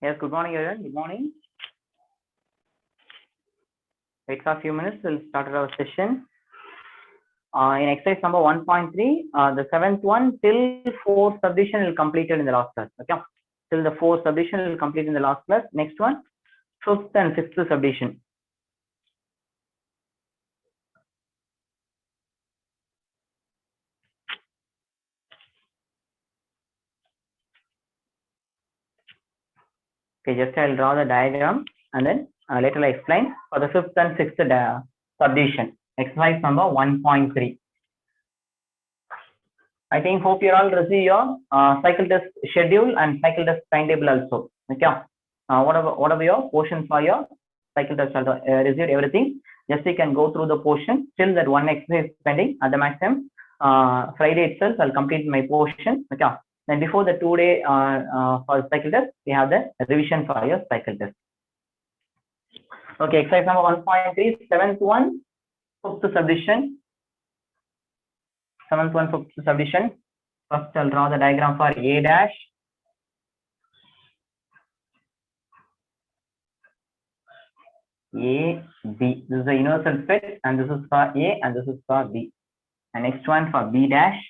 Yes, good morning, everyone. Good morning. Wait for a few minutes. We'll start our session. In exercise number 1.3, the seventh one till 4 subdivision will completed in the last class. Okay, till the 4 subdivision will complete in the last class. Next one, 5th and 6th subdivision. Okay, just I'll draw the diagram and then later I'll explain for the 5th and 6th subdivision. Exercise number 1.3. I think hope you all receive your cycle test schedule and cycle test timetable also. Okay. Whatever your portions for your cycle test, received everything. Just you can go through the portion. Still that one exercise pending at the maximum. Friday itself, I'll complete my portion. Okay. Then before the 2-day for cycle test, we have the revision for your cycle test. Okay. Exercise number 1.3, 7th one, 5th subdivision. 7th one, 5th subdivision. First, I'll draw the diagram for A dash. A, B. This is the universal fit, and this is for A, and this is for B. And next one for B dash.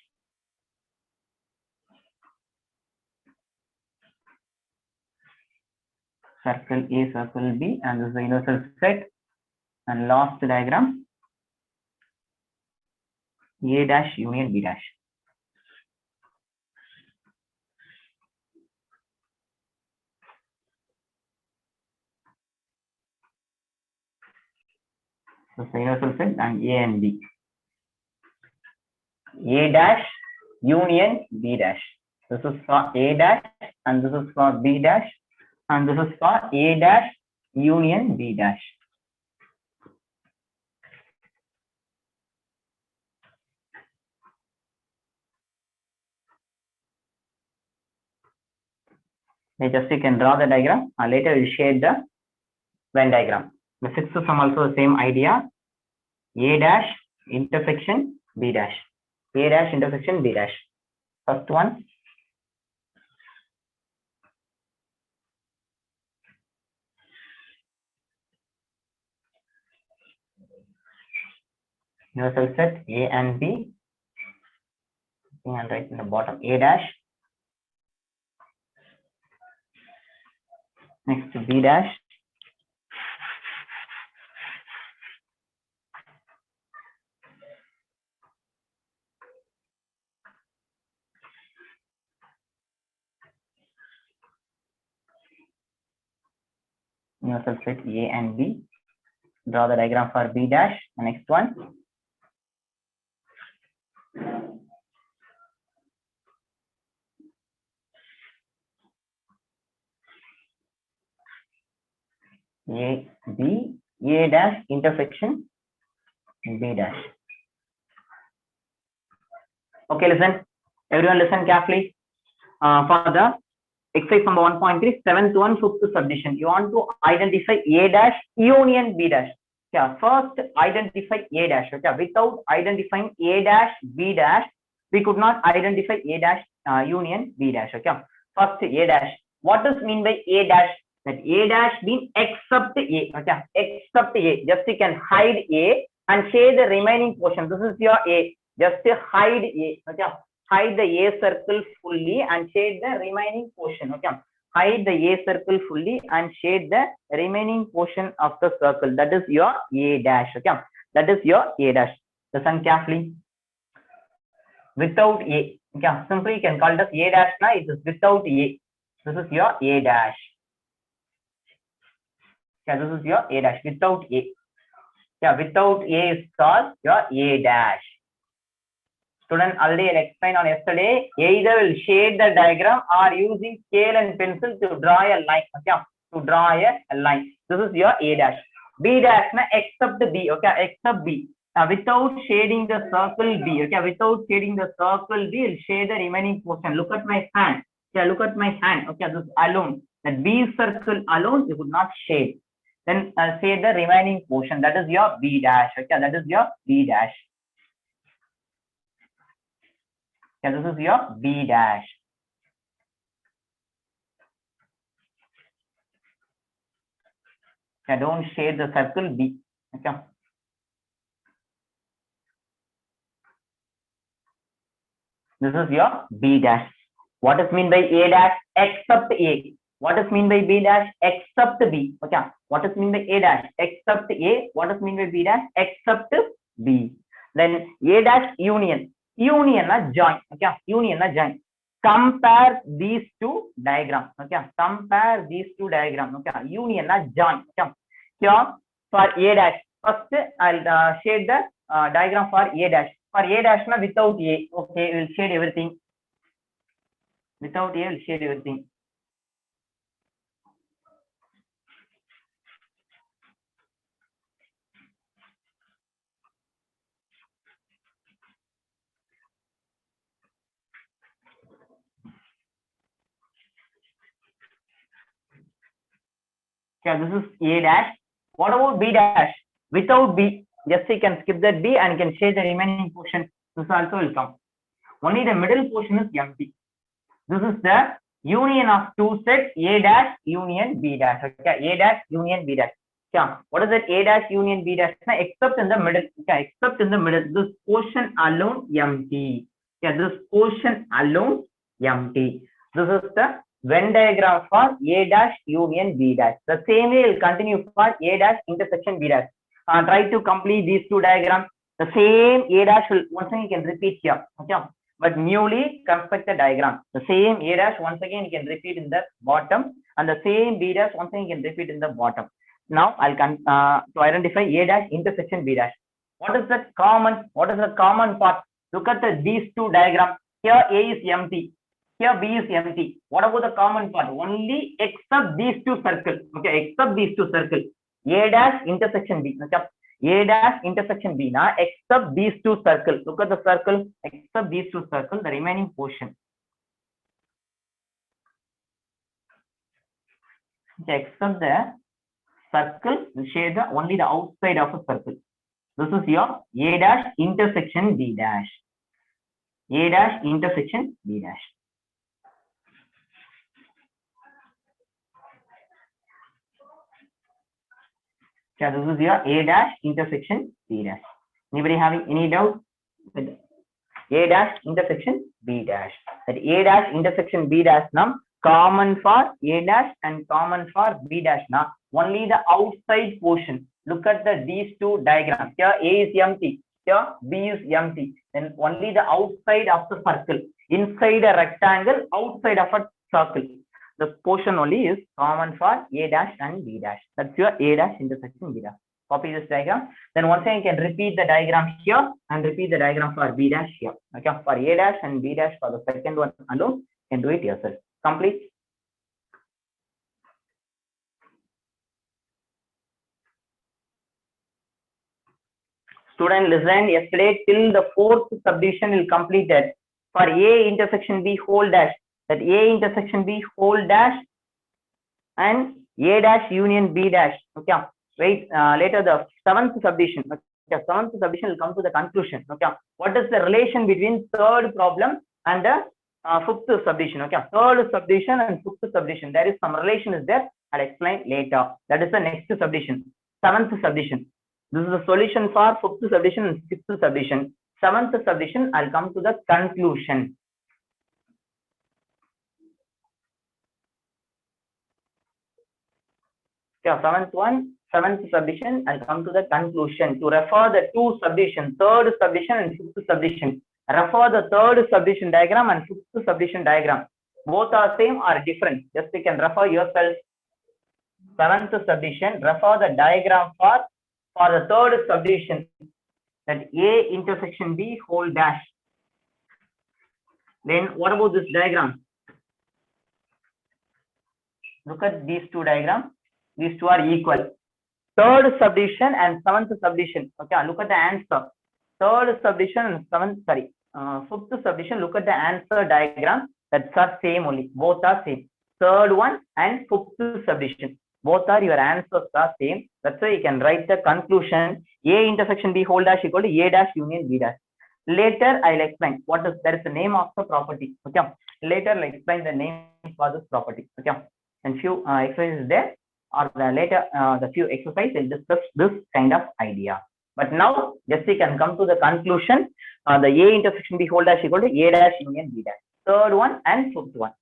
Circle A, circle B, and this is the universal fit. And last diagram, A dash union B dash. So the universal fit and A and B. A dash union B dash. This is for A dash, and this is for B dash, and this is for A dash union B dash. Just you can draw the diagram, and later we'll shade the Venn diagram. The 6th sum also the same idea. A dash intersection B dash. A dash intersection B dash. First one. Universal set A and B. And right in the bottom A dash. Next to B dash. Universal set A and B. Draw the diagram for B dash. The next one. A, B, A dash intersection B dash. Okay, listen. Everyone listen carefully. For the exercise number 1.3, 7th one, 5th subdivision. You want to identify A dash union B dash. Yeah, first identify A dash. Okay, without identifying A dash B dash, we could not identify A dash union B dash. Okay, first A dash. What does mean by A dash? That A dash means except A. Okay, except A. Just you can hide A and shade the remaining portion. This is your A. Just hide A. Okay, hide the A circle fully and shade the remaining portion. Okay, hide the A circle fully and shade the remaining portion of the circle. That is your A dash. Okay, that is your A dash. Listen carefully. Without A. Okay, simply you can call it as A dash. Now it is without A. This is your A dash. Okay, this is your A dash without A. Yeah, without A is called your A dash. Student, already I explained on yesterday. Either will shade the diagram or using scale and pencil to draw a line. Okay, to draw a line. This is your A dash. B dash na except B. Okay, except B. Without shading the circle B. Okay, without shading the circle B, will shade the remaining portion. Look at my hand. Yeah, look at my hand. Okay, this alone. That B circle alone you would not shade. Then shade the remaining portion. That is your B dash. Okay, that is your B dash. Okay, this is your B dash. Okay, don't shade the circle B. Okay. This is your B dash. What is mean by A dash? Except A. What is mean by B dash? Except B. Okay. What is mean by A dash? Except A. What is mean by B dash? Except B. Then A dash union. Union na join. Okay. Union na join. Compare these two diagrams. Okay. Compare these two diagrams. Okay. Union na join. Okay. Here for A dash. First, I'll shade the diagram for A dash. For A dash na without A. Okay. We'll shade everything. Without A, we'll shade everything. Okay, this is A dash. What about B dash? Without B, just you can skip that B and you can shade the remaining portion. This also will come. Only the middle portion is empty. This is the union of two sets A dash union B dash. Okay, A dash union B dash. Yeah, what is that A dash union B dash? Except in the middle. Okay, except in the middle. This portion alone empty. Yeah, this portion alone empty. This is the Venn diagram for A dash union B dash. The same way will continue for A dash intersection B dash. Try to complete these two diagrams. The same A dash will once again you can repeat here. Okay, but newly constructed diagram. The same A dash once again you can repeat in the bottom, and the same B dash once again you can repeat in the bottom. Now I'll to identify A dash intersection B dash. What is the common? What is the common part? Look at these two diagrams. Here A is empty. Here B is empty. What about the common part? Only except these two circles. Okay, except these two circles. A dash intersection B. Okay. A dash intersection B now except these two circles. Look at the circle. Except these two circles, the remaining portion. Okay, except the circle, we shade the only the outside of a circle. This is your A dash intersection B dash. A dash intersection B dash. Okay, this is your A dash intersection B dash. Anybody having any doubt? A dash intersection B dash. That A dash intersection B dash now common for A dash and common for B dash now. Only the outside portion. Look at these two diagrams. Here A is empty. Here B is empty. Then only the outside of the circle. Inside a rectangle, outside of a circle. The portion only is common for A dash and B dash. That's your A dash intersection B dash. Copy this diagram. Then once again you can repeat the diagram here and repeat the diagram for B dash here. Okay, for A dash and B dash for the second one alone, you can do it yourself. Complete. Student, listen. Yesterday till the fourth subdivision will complete that. For A intersection B whole dash, that A intersection B whole dash and A dash union B dash. Okay. Wait, later the seventh subdivision. Okay, seventh subdivision will come to the conclusion. Okay, what is the relation between third problem and the fifth subdivision? Okay, third subdivision and fifth subdivision. There is some relation is there. I'll explain later. That is the next subdivision. Seventh subdivision. This is the solution for fifth subdivision and sixth subdivision. Seventh subdivision, I'll come to the conclusion. Okay, seventh subdivision, I'll come to the conclusion. To refer the two subdivision, third subdivision and fifth subdivision. Refer the third subdivision diagram and fifth subdivision diagram. Both are same or different. Just you can refer yourself. Seventh subdivision, refer the diagram for the third subdivision. That A intersection B whole dash. Then what about this diagram? Look at these two diagrams. These two are equal. Third subdivision and seventh subdivision. Okay, look at the answer. Third subdivision and fifth subdivision. Look at the answer diagram. That's are same only. Both are same. Third one and fifth subdivision. Both are your answers are same. That's why you can write the conclusion. A intersection B whole dash equal to A dash union B dash. Later I'll explain what is there is the name of the property. Okay. Later I'll explain the name for this property. Okay. And few exercises there. or the later the few exercises will discuss this kind of idea. But now just we can come to the conclusion. The A intersection B whole dash equal to A dash union B dash. Third one and fourth one.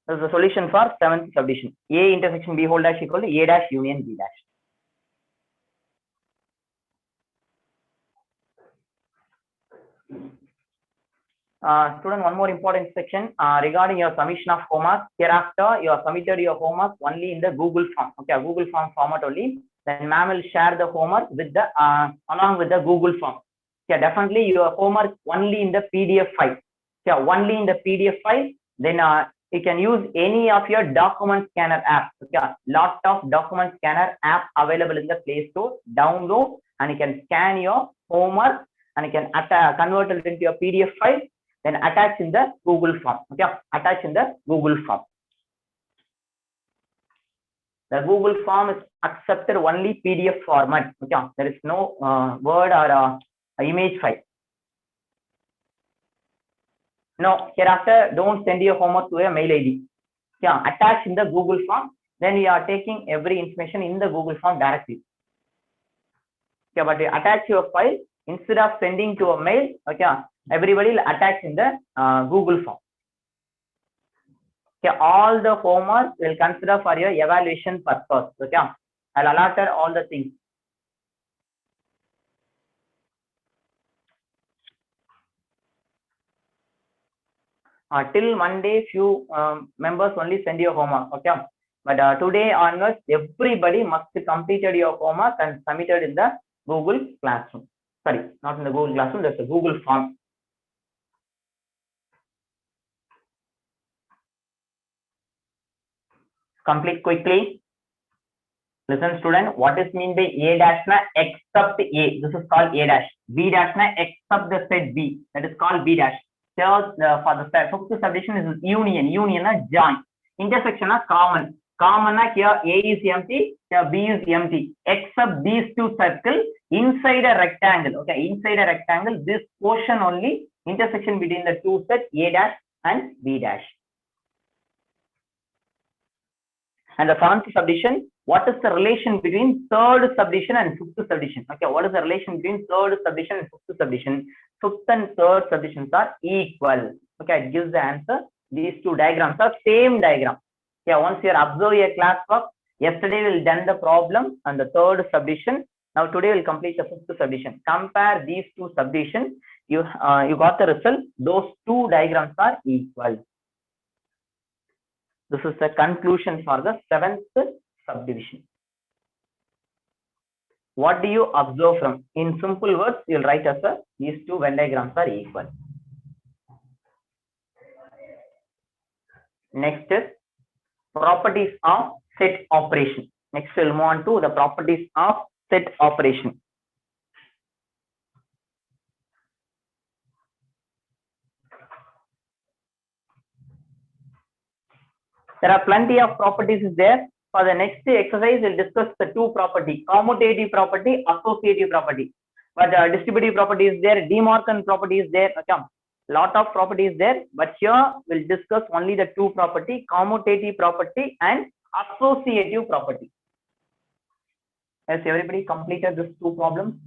This is the solution for seventh subdivision. A intersection B whole dash equal to A dash union B dash. Student, one more important section regarding your submission of homework. Hereafter, you have submitted your homework only in the Google form. Okay, Google form format only. Then ma'am will share the homework with the along with the Google form. Okay, definitely your homework only in the PDF file. Okay, only in the PDF file. Then you can use any of your document scanner app. Okay, lot of document scanner app available in the Play Store. Download and you can scan your homework and you can convert it into your PDF file. Then attach in the Google form. Okay, attach in the Google form. The Google form is accepted only PDF format. Okay, there is no Word or image file. No, hereafter don't send your homework to a mail ID. Yeah, attach in the Google form. Then we are taking every information in the Google form directly. Okay, but you attach your file instead of sending to a mail. Okay, everybody will attach in the Google form. Okay, all the homework will consider for your evaluation purpose. Okay, I'll allot all the things. Till Monday, few members only send your homework. Okay, but today onwards, everybody must completed your homework and submitted in the Google Classroom. Sorry, not in the Google Classroom. There's a Google form. Complete quickly. Listen, student. What is mean by A dash na except A? This is called A dash. B dash na except the set B. That is called B dash. So for the fifth subdivision is union. Union na join. Intersection na common. Common na here A is empty, here B is empty. Except these two circles inside a rectangle. Okay, inside a rectangle, this portion only intersection between the two sets A dash and B dash. And the seventh subdivision, what is the relation between third subdivision and fifth subdivision? Okay, what is the relation between third subdivision and fifth subdivision? Fifth and third subdivisions are equal. Okay, it gives the answer. These two diagrams are same diagram. Okay, once you are observe your classwork, yesterday we'll done the problem on the third subdivision. Now today we'll complete the fifth subdivision. Compare these two subdivisions. You got the result. Those two diagrams are equal. This is the conclusion for the seventh subdivision. What do you observe from? In simple words, you'll write as these two Venn diagrams are equal. Next is properties of set operation. Next we'll move on to the properties of set operation. There are plenty of properties there. For the next exercise, we'll discuss the two property, commutative property, associative property. But distributive property is there, De Morgan property is there. Okay, lot of properties there. But here we'll discuss only the two property, commutative property and associative property. Has everybody completed these two problems?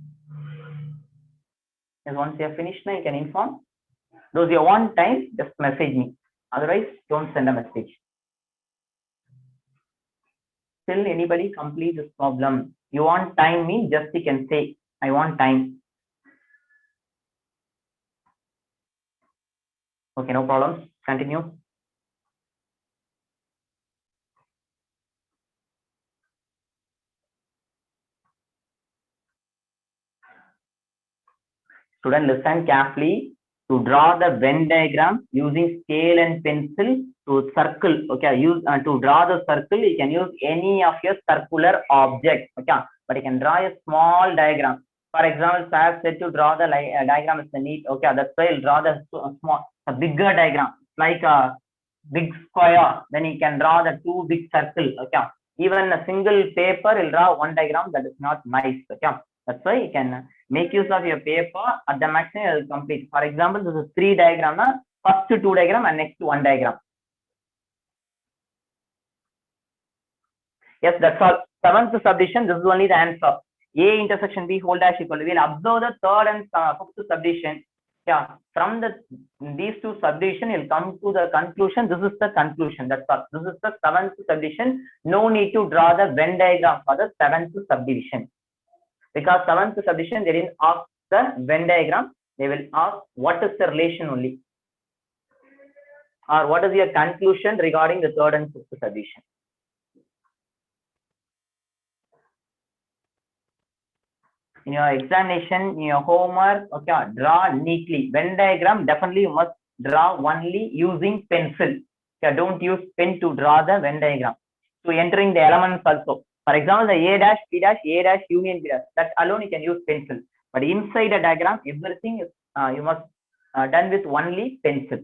Yes, once you have finished, now you can inform. Those you want time, just message me. Otherwise, don't send a message. Still anybody complete this problem? You want time means just you can say, I want time. Okay, no problems. Continue. Student, listen carefully. To draw the Venn diagram using scale and pencil to circle. Okay, to draw the circle, you can use any of your circular objects. Okay, but you can draw a small diagram. For example, Sir said to draw the diagram is the need. Okay, that's why you'll draw the a bigger diagram, like a big square. Then you can draw the two big circles. Okay, even a single paper will draw one diagram. That is not nice. Okay, that's why you can make use of your paper at the maximum you will complete. For example, this is 3 diagram. First 2 diagram and next 1 diagram. Yes, that's all. Seventh subdivision, this is only the answer. A intersection B whole dash equal. We'll observe the third and fifth subdivision. Yeah, from these two subdivision, you'll come to the conclusion. This is the conclusion. That's all. This is the seventh subdivision. No need to draw the Venn diagram for the seventh subdivision, because seventh subdivision they didn't ask the Venn diagram. They will ask what is the relation only, or what is your conclusion regarding the third and fifth subdivision. In your examination, in your homework, okay, draw neatly. Venn diagram, definitely you must draw only using pencil. Okay, don't use pen to draw the Venn diagram. So entering the elements also. For example, the A dash, B dash, A dash, union B dash. That alone you can use pencil. But inside the diagram, everything is you must done with only pencil.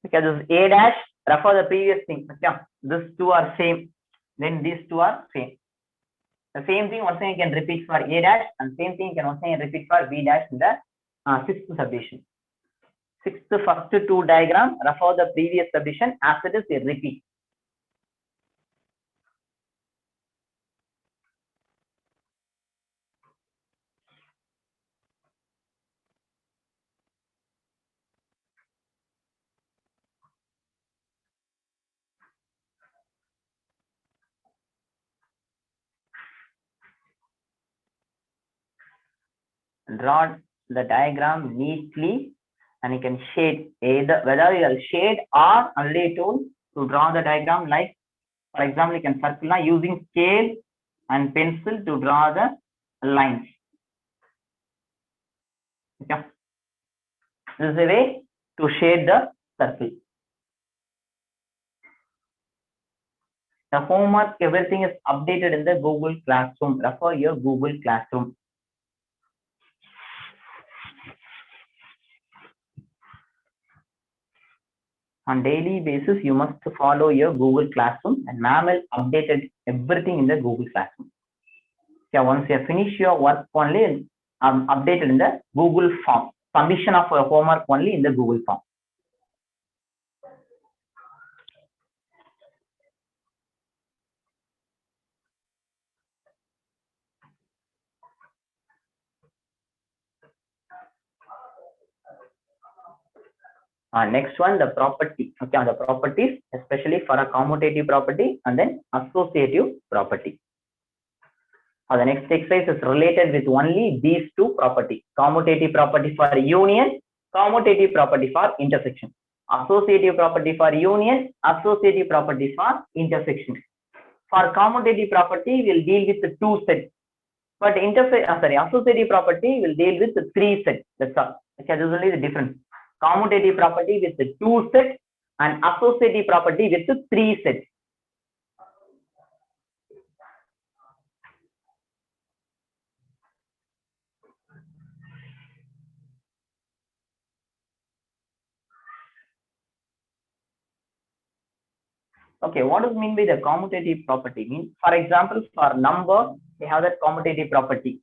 Okay, this is A dash. Refer the previous thing. Okay, these two are same. Then these two are same. The same thing once again you can repeat for A dash, and same thing you can once again repeat for B dash in the sixth subdivision. Sixth first two diagram refer the previous subdivision, as it is a repeat. Draw the diagram neatly, and you can shade either whether you will shade or only tool to draw the diagram. Like for example, you can circle now using scale and pencil to draw the lines. Okay, this is a way to shade the circle. The homework, everything is updated in the Google Classroom. Refer your Google Classroom. On daily basis, you must follow your Google Classroom, and ma'am will updated everything in the Google Classroom. Okay, once you have finished your work only, updated in the Google form. Submission of your homework only in the Google form. Next one, the property. Okay, on the properties, especially for a commutative property and then associative property. The next exercise is related with only these two properties: commutative property for union, commutative property for intersection. Associative property for union, associative property for intersection. For commutative property, we'll deal with the two sets, but associative property will deal with the three sets. That's all. Okay, this is only the difference. Commutative property with the two sets and associative property with the three sets. Okay, what does mean by the commutative property? Means, for example, for number, we have that commutative property.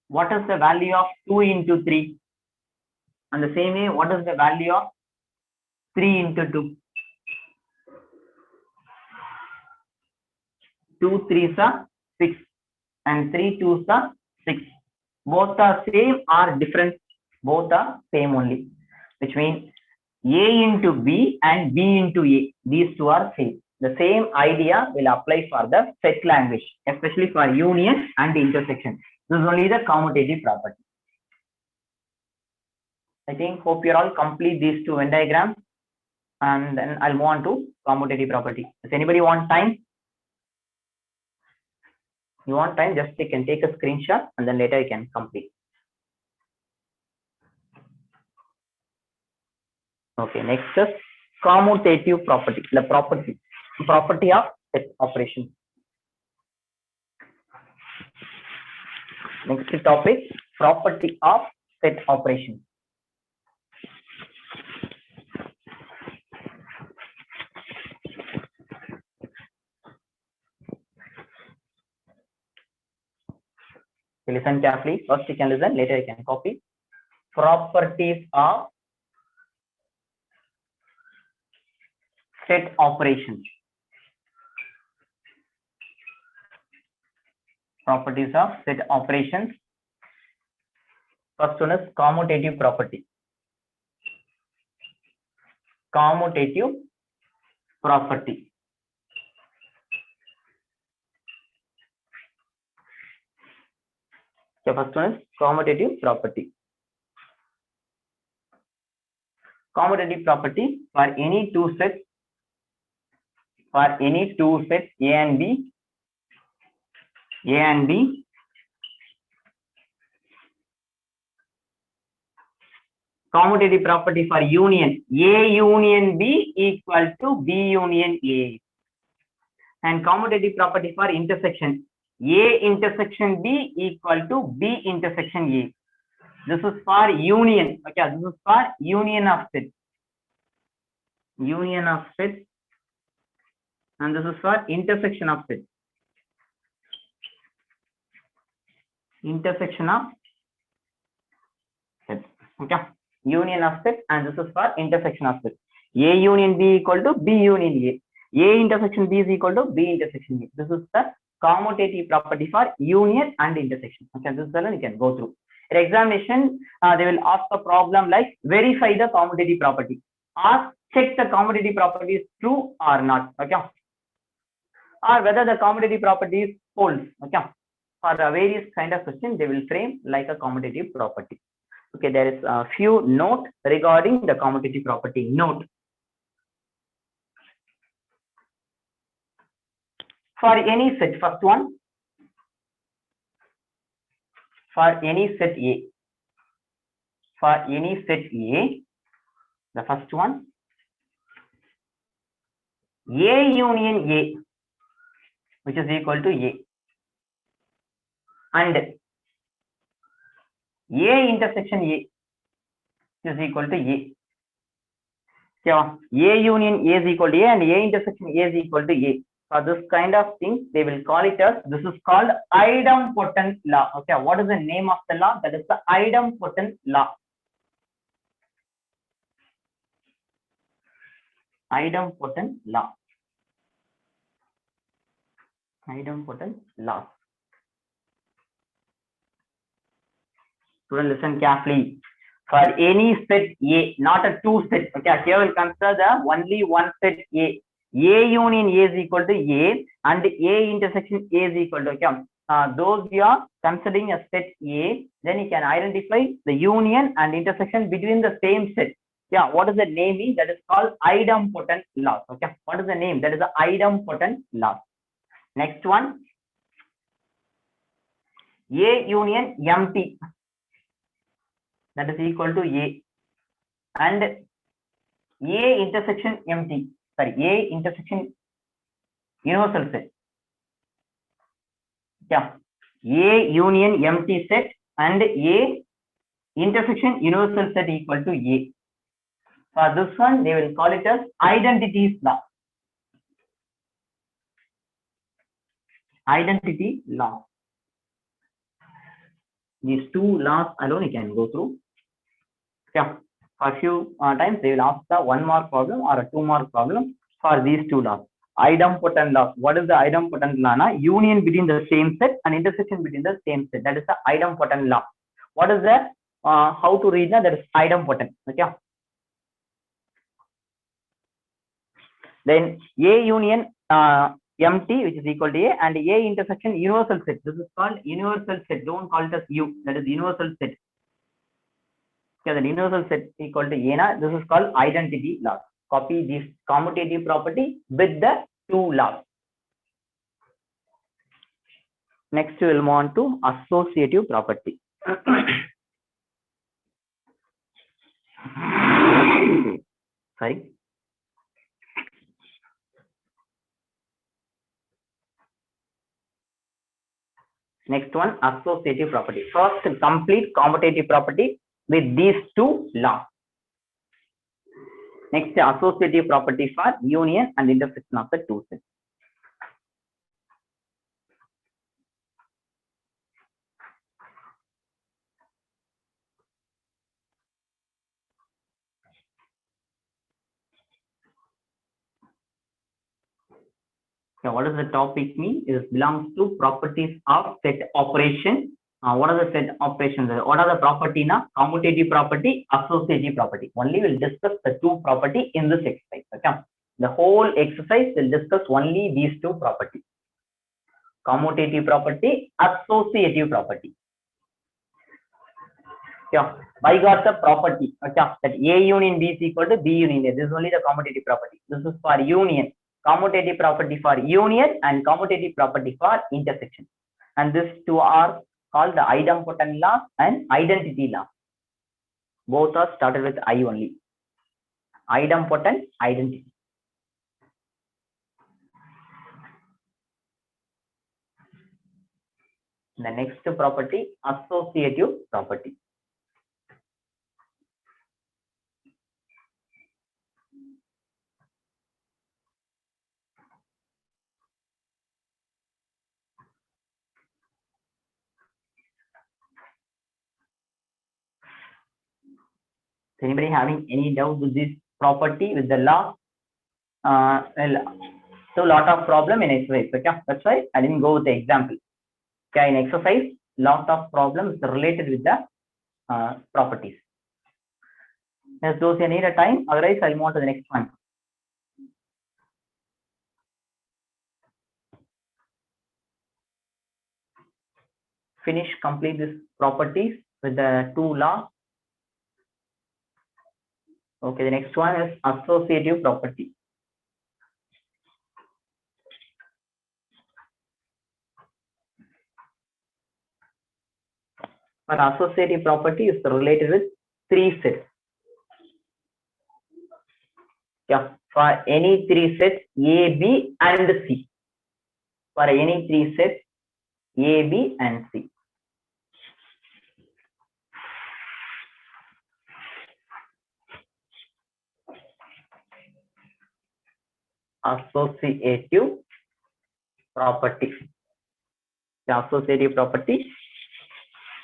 What is the value of 2 into 3? And the same way, what is the value of 3 into 2? 2 3s are 6 and 3 2s are 6. Both are same or different? Both are same only, which means A into B and B into A. These two are same. The same idea will apply for the set language, especially for union and intersection. This is only the commutative property. I think hope you're all complete these two Venn diagrams, and then I'll move on to commutative property. Does anybody want time? You want time? Just you can take a screenshot and then later you can complete. Okay, next is commutative property. The property of set operation. Next topic, property of set operation. Listen carefully. First you can listen, later you can copy. Properties of set operations. Properties of set operations. First one is commutative property. Commutative property. So first one is commutative property. Commutative property for any two sets, A and B, commutative property for union A union B equal to B union A, and commutative property for intersection A intersection B equal to B intersection A. This is for union. Okay, this is for union of sets. Union of sets, and this is for intersection of sets. Intersection of sets. Okay, union of sets, and this is for intersection of sets. A union B equal to B union A. A intersection B is equal to B intersection A. This is the commutative property for union and intersection. Okay, this is one you can go through. In examination, they will ask a problem like verify the commutative property, or check the commutative property is true or not. Okay, or whether the commutative property is false. Okay, for a various kind of question, they will frame like a commutative property. Okay, there is a few note regarding the commutative property. Note: for any set, first one, for any set A, the first one, A union A, which is equal to A, and A intersection A is equal to A. So A union A is equal to A and A intersection A is equal to A. For this kind of thing, they will call it as, this is called idempotent law. Okay, what is the name of the law? That is the idempotent law. Idempotent law. Idempotent law. Student, listen carefully. For any set A, not a two set. Okay, here we'll consider the only one set A. A union A is equal to A and A intersection A is equal to, okay, those you are considering a set A, then you can identify the union and intersection between the same set. Yeah, what is the name? That is called idempotent law. Okay, what is the name? That is the idempotent law. Next one, A union empty, that is equal to A, and A intersection empty. Sorry, A intersection universal set. Yeah, A union empty set and A intersection universal set equal to A. For this one, they will call it as identity law. Identity law. These two laws alone you can go through. Yeah, for a few times they will ask the 1 mark problem or a 2 mark problem for these two laws. Idempotent law. What is the idempotent law? Union between the same set and intersection between the same set. That is the idempotent law. What is the how to read that? That is idempotent. Okay. Then A union empty, which is equal to A, and A intersection universal set. This is called universal set. Don't call it as U. That is universal set. Okay, the universal set equal to A. This is called identity law. Copy this commutative property with the two laws. Next, we will move on to associative property. Sorry. Next one, associative property. First, complete commutative property with these two laws. Next, associative property for union and intersection of the two sets. Okay, what does the topic mean? It belongs to properties of set operation. What are the set operations? What are the property now? Commutative property, associative property. Only we'll discuss the two property in this exercise. Okay, the whole exercise will discuss only these two properties: commutative property, associative property. Yeah, I got the property. Okay, that A union B is equal to B union A. This is only the commutative property. This is for union. Commutative property for union and commutative property for intersection. And these two are called the idempotent law and identity law. Both are started with I only. Idempotent, identity. The next property, associative property. Is anybody having any doubt with this property, with the law? So lot of problem in exercise. Okay, that's why I didn't go with the example. Okay, in exercise, lot of problems related with the properties. Yes, those you need a time. Otherwise, I'll move on to the next one. Finish, complete this properties with the two laws. Okay, the next one is associative property. For associative property is related with three sets. Yeah, for any three sets A, B, and C. For any three sets A, B, and C. Associative property. The associative property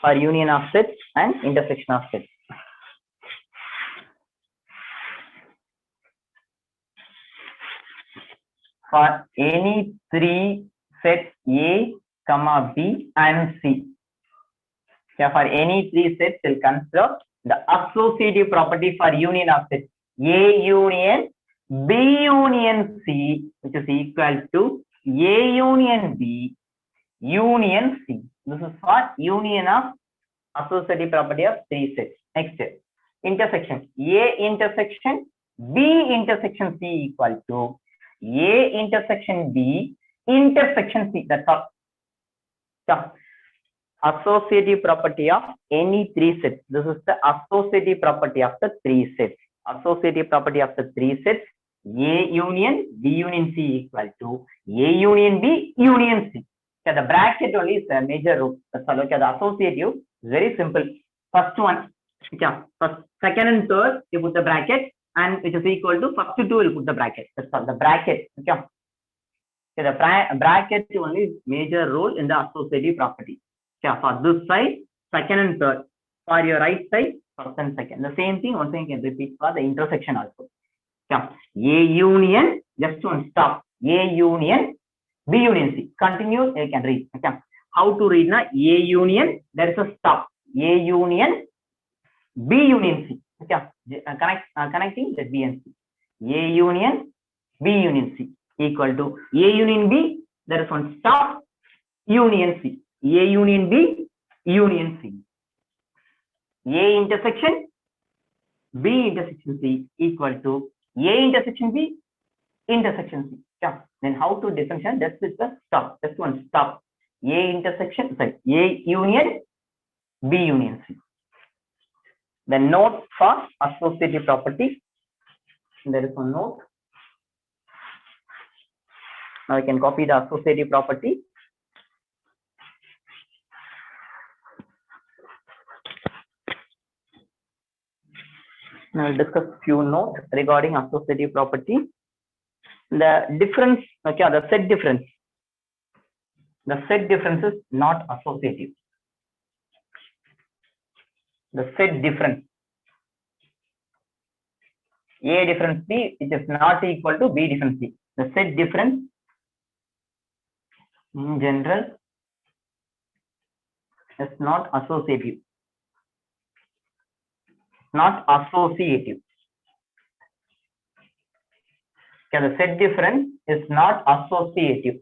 for union of sets and intersection of sets. For any three sets A, comma B, and C. So for any three sets, we'll consider the associative property for union of sets A union B union C, which is equal to A union B union C. This is for union of associative property of three sets. Next step, intersection A intersection B intersection C equal to A intersection B intersection C. That's all. So, associative property of any three sets. This is the associative property of the three sets. Associative property of the three sets A union B union C equal to A union B union C. So the bracket only is a major rule. That's all. Okay, the associative is very simple. First one, okay, first, second and third you put the bracket, and which is equal to first two will put the bracket. That's all. The bracket. Okay. So the bracket only is major role in the associative property. Okay, for this side, second and third. For your right side, first and second. The same thing once again can repeat for the intersection also. Okay. A union, just one stop. A union B union C. Continue, you can read. Okay. How to read now? A union, there is a stop. A union B union C. Okay. Connecting the B and C. A union B union C equal to A union B, there is one stop, union C. A union B union C. A intersection B intersection C equal to A intersection B intersection C. Yeah. Then how to differentiate? That's with the stop. That's one stop. A intersection, sorry, A union B union C. The note for associative property. There is one note. Now I can copy the associative property. Now I'll discuss few notes regarding associative property. The difference, okay, the set difference. The set difference is not associative. The set difference. A difference B, it is not equal to B difference C. The set difference in general is not associative. Not associative. Okay, the set difference is not associative.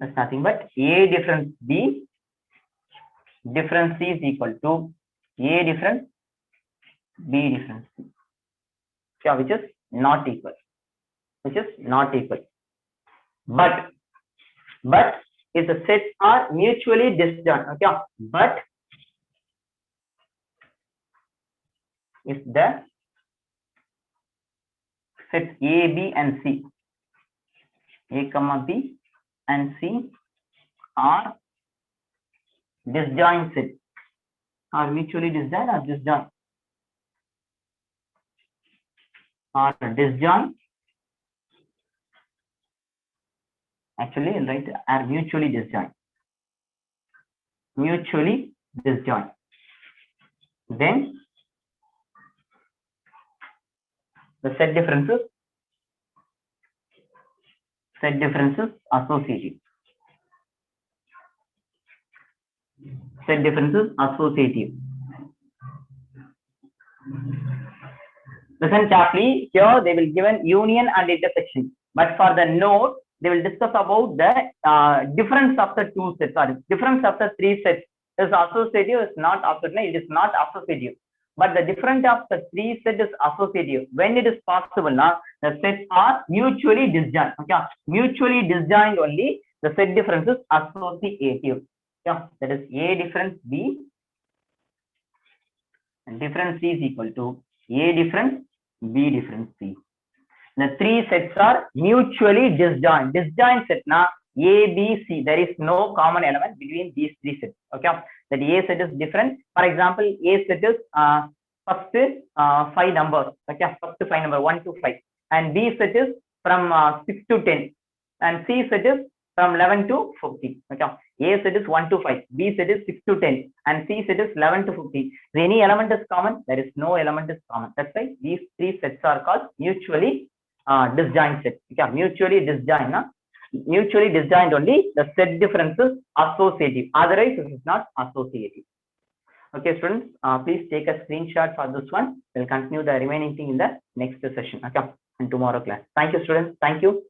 That's nothing but A difference B difference C is equal to A difference B difference C. Okay, which is not equal. Which is not equal. But if the sets are mutually disjoint, okay, but if the sets A, B, and C, A, comma B, and C are disjoint sets, are mutually disjoint or disjoint, are disjoint. Actually, right, are mutually disjoint. Mutually disjoint. Then the set differences associative. Set differences associative. Listen carefully. Here they will give an union and intersection, but for the note they will discuss about the difference of the two sets. Sorry, difference of the three sets is associative. Is not associative. It is not associative. But the difference of the three sets is associative. When it is possible, now the sets are mutually disjoint. Okay, mutually disjoint only. The set difference is associative. Yeah, that is A difference B and difference C is equal to A difference B difference C. The three sets are mutually disjoint. Disjoint set na A, B, C. There is no common element between these three sets. Okay, that A set is different. For example, A set is first 5 numbers. Okay, first 5 number 1 to 5, and B set is from 6 to 10, and C set is from 11 to 50. Okay, A set is 1 to 5, B set is 6 to 10, and C set is 11 to 50. If any element is common, there is no element is common. That's why these three sets are called mutually disjoint sets. Okay, mutually disjoint. Na? Mutually disjoint only. The set difference is associative. Otherwise, it is not associative. Okay, students, please take a screenshot for this one. We'll continue the remaining thing in the next session. Okay, in tomorrow class. Thank you, students. Thank you.